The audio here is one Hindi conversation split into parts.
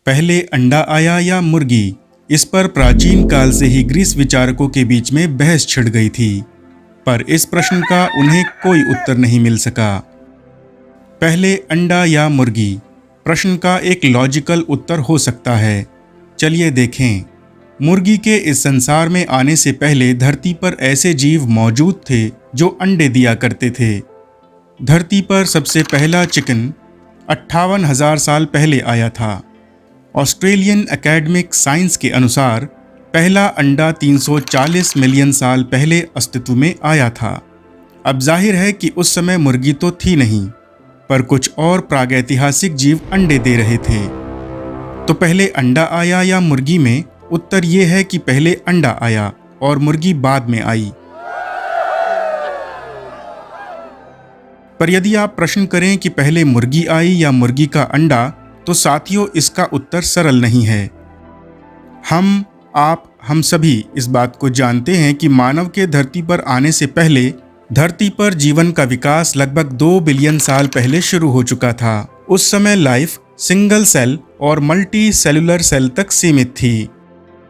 पहले अंडा आया या मुर्गी? इस पर प्राचीन काल से ही ग्रीस विचारकों के बीच में बहस छिड़ गई थी, पर इस प्रश्न का उन्हें कोई उत्तर नहीं मिल सका। पहले अंडा या मुर्गी? प्रश्न का एक लॉजिकल उत्तर हो सकता है। चलिए देखें। मुर्गी के इस संसार में आने से पहले धरती पर ऐसे जीव मौजूद थे जो अंडे दिया करते थे। धरती पर सबसे पहला चिकन 58,000 साल पहले आया था। ऑस्ट्रेलियन एकेडमिक साइंस के अनुसार पहला अंडा 340 मिलियन साल पहले अस्तित्व में आया था। अब जाहिर है कि उस समय मुर्गी तो थी नहीं, पर कुछ और प्रागैतिहासिक जीव अंडे दे रहे थे। तो पहले अंडा आया या मुर्गी में उत्तर ये है कि पहले अंडा आया और मुर्गी बाद में आई। पर यदि आप प्रश्न करें कि पहले मुर्गी आई या मुर्गी का अंडा, तो साथियों इसका उत्तर सरल नहीं है। हम सभी इस बात को जानते हैं कि मानव के धरती पर आने से पहले धरती पर जीवन का विकास लगभग 2 बिलियन साल पहले शुरू हो चुका था। उस समय लाइफ सिंगल सेल और मल्टी सेलुलर सेल तक सीमित थी।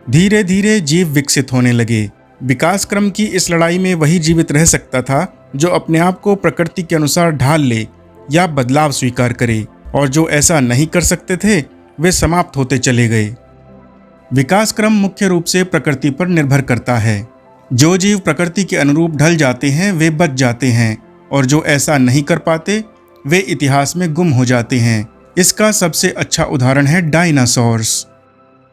धीरे धीरे जीव विकसित होने लगे। विकास क्रम की इस लड़ाई में वही जीवित रह सकता था जो अपने आप को प्रकृति के अनुसार ढाल ले या बदलाव स्वीकार करे, और जो ऐसा नहीं कर सकते थे वे समाप्त होते चले गए। विकास क्रम मुख्य रूप से प्रकृति पर निर्भर करता है। जो जीव प्रकृति के अनुरूप ढल जाते हैं वे बच जाते हैं, और जो ऐसा नहीं कर पाते वे इतिहास में गुम हो जाते हैं। इसका सबसे अच्छा उदाहरण है डायनासोर्स।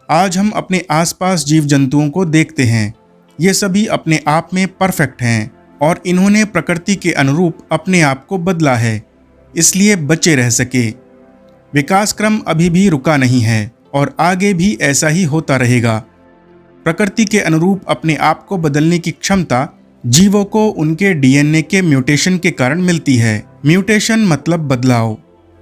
आज हम अपने आसपास जीव जंतुओं को देखते हैं। ये सभी अपने आप में परफेक्ट हैं और इन्होंने प्रकृति के अनुरूप अपने आप को बदला है, इसलिए बचे रह सके। विकास क्रम अभी भी रुका नहीं है और आगे भी ऐसा ही होता रहेगा। प्रकृति के अनुरूप अपने आप को बदलने की क्षमता जीवों को उनके डीएनए के म्यूटेशन के कारण मिलती है। म्यूटेशन मतलब बदलाव।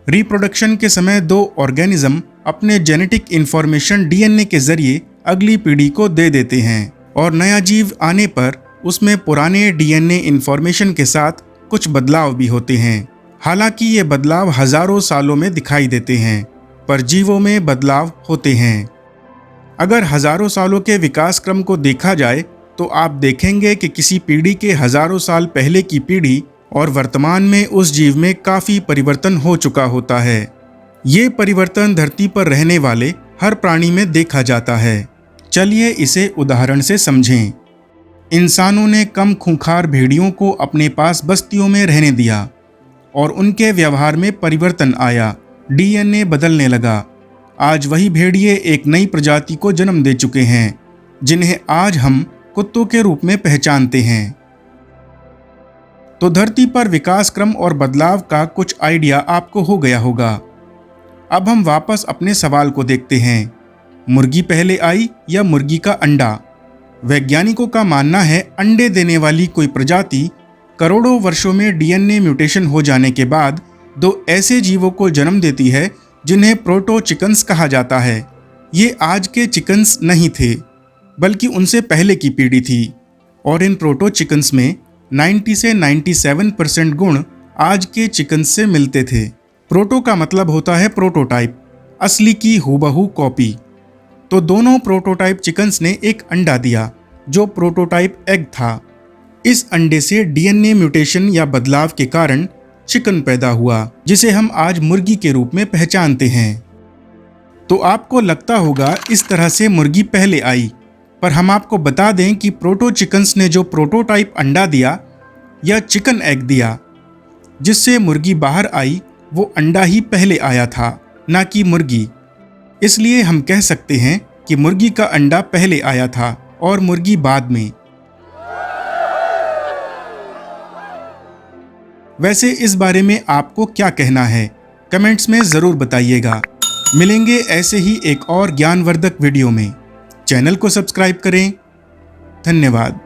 रिप्रोडक्शन के समय 2 ऑर्गेनिज्म अपने जेनेटिक इंफॉर्मेशन डीएनए के जरिए अगली पीढ़ी को दे देते हैं, और नया जीव आने पर उसमें पुराने डीएनए इंफॉर्मेशन के साथ कुछ बदलाव भी होते हैं। हालांकि ये बदलाव हजारों सालों में दिखाई देते हैं, पर जीवों में बदलाव होते हैं। अगर हजारों सालों के विकास क्रम को देखा जाए तो आप देखेंगे कि किसी पीढ़ी के हजारों साल पहले की पीढ़ी और वर्तमान में उस जीव में काफी परिवर्तन हो चुका होता है। ये परिवर्तन धरती पर रहने वाले हर प्राणी में देखा जाता है। चलिए इसे उदाहरण से समझें। इंसानों ने कम खूंखार भेड़ियों को अपने पास बस्तियों में रहने दिया और उनके व्यवहार में परिवर्तन आया। डीएनए बदलने लगा। आज वही भेड़िए एक नई प्रजाति को जन्म दे चुके हैं, जिन्हें आज हम कुत्तों के रूप में पहचानते हैं। तो धरती पर विकास क्रम और बदलाव का कुछ आइडिया आपको हो गया होगा। अब हम वापस अपने सवाल को देखते हैं। मुर्गी पहले आई या मुर्गी का अंडा? वैज्ञानिकों का मानना है अंडे देने वाली कोई प्रजाति करोड़ों वर्षों में डीएनए म्यूटेशन हो जाने के बाद 2 ऐसे जीवों को जन्म देती है जिन्हें प्रोटो चिकन्स कहा जाता है। ये आज के चिकन्स नहीं थे, बल्कि उनसे पहले की पीढ़ी थी, और इन प्रोटो चिकन्स में 90 से 97% गुण आज के चिकन्स से मिलते थे। प्रोटो का मतलब होता है प्रोटोटाइप, असली की हूबहू कॉपी। तो दोनों प्रोटोटाइप चिकन्स ने एक अंडा दिया जो प्रोटोटाइप एग था। इस अंडे से डीएनए म्यूटेशन या बदलाव के कारण चिकन पैदा हुआ, जिसे हम आज मुर्गी के रूप में पहचानते हैं। तो आपको लगता होगा इस तरह से मुर्गी पहले आई, पर हम आपको बता दें कि प्रोटो चिकन्स ने जो प्रोटोटाइप अंडा दिया या चिकन एग दिया जिससे मुर्गी बाहर आई, वो अंडा ही पहले आया था, ना कि मुर्गी। इसलिए हम कह सकते हैं कि मुर्गी का अंडा पहले आया था और मुर्गी बाद में। वैसे इस बारे में आपको क्या कहना है? कमेंट्स में ज़रूर बताइएगा। मिलेंगे ऐसे ही एक और ज्ञानवर्धक वीडियो में। चैनल को सब्सक्राइब करें। धन्यवाद।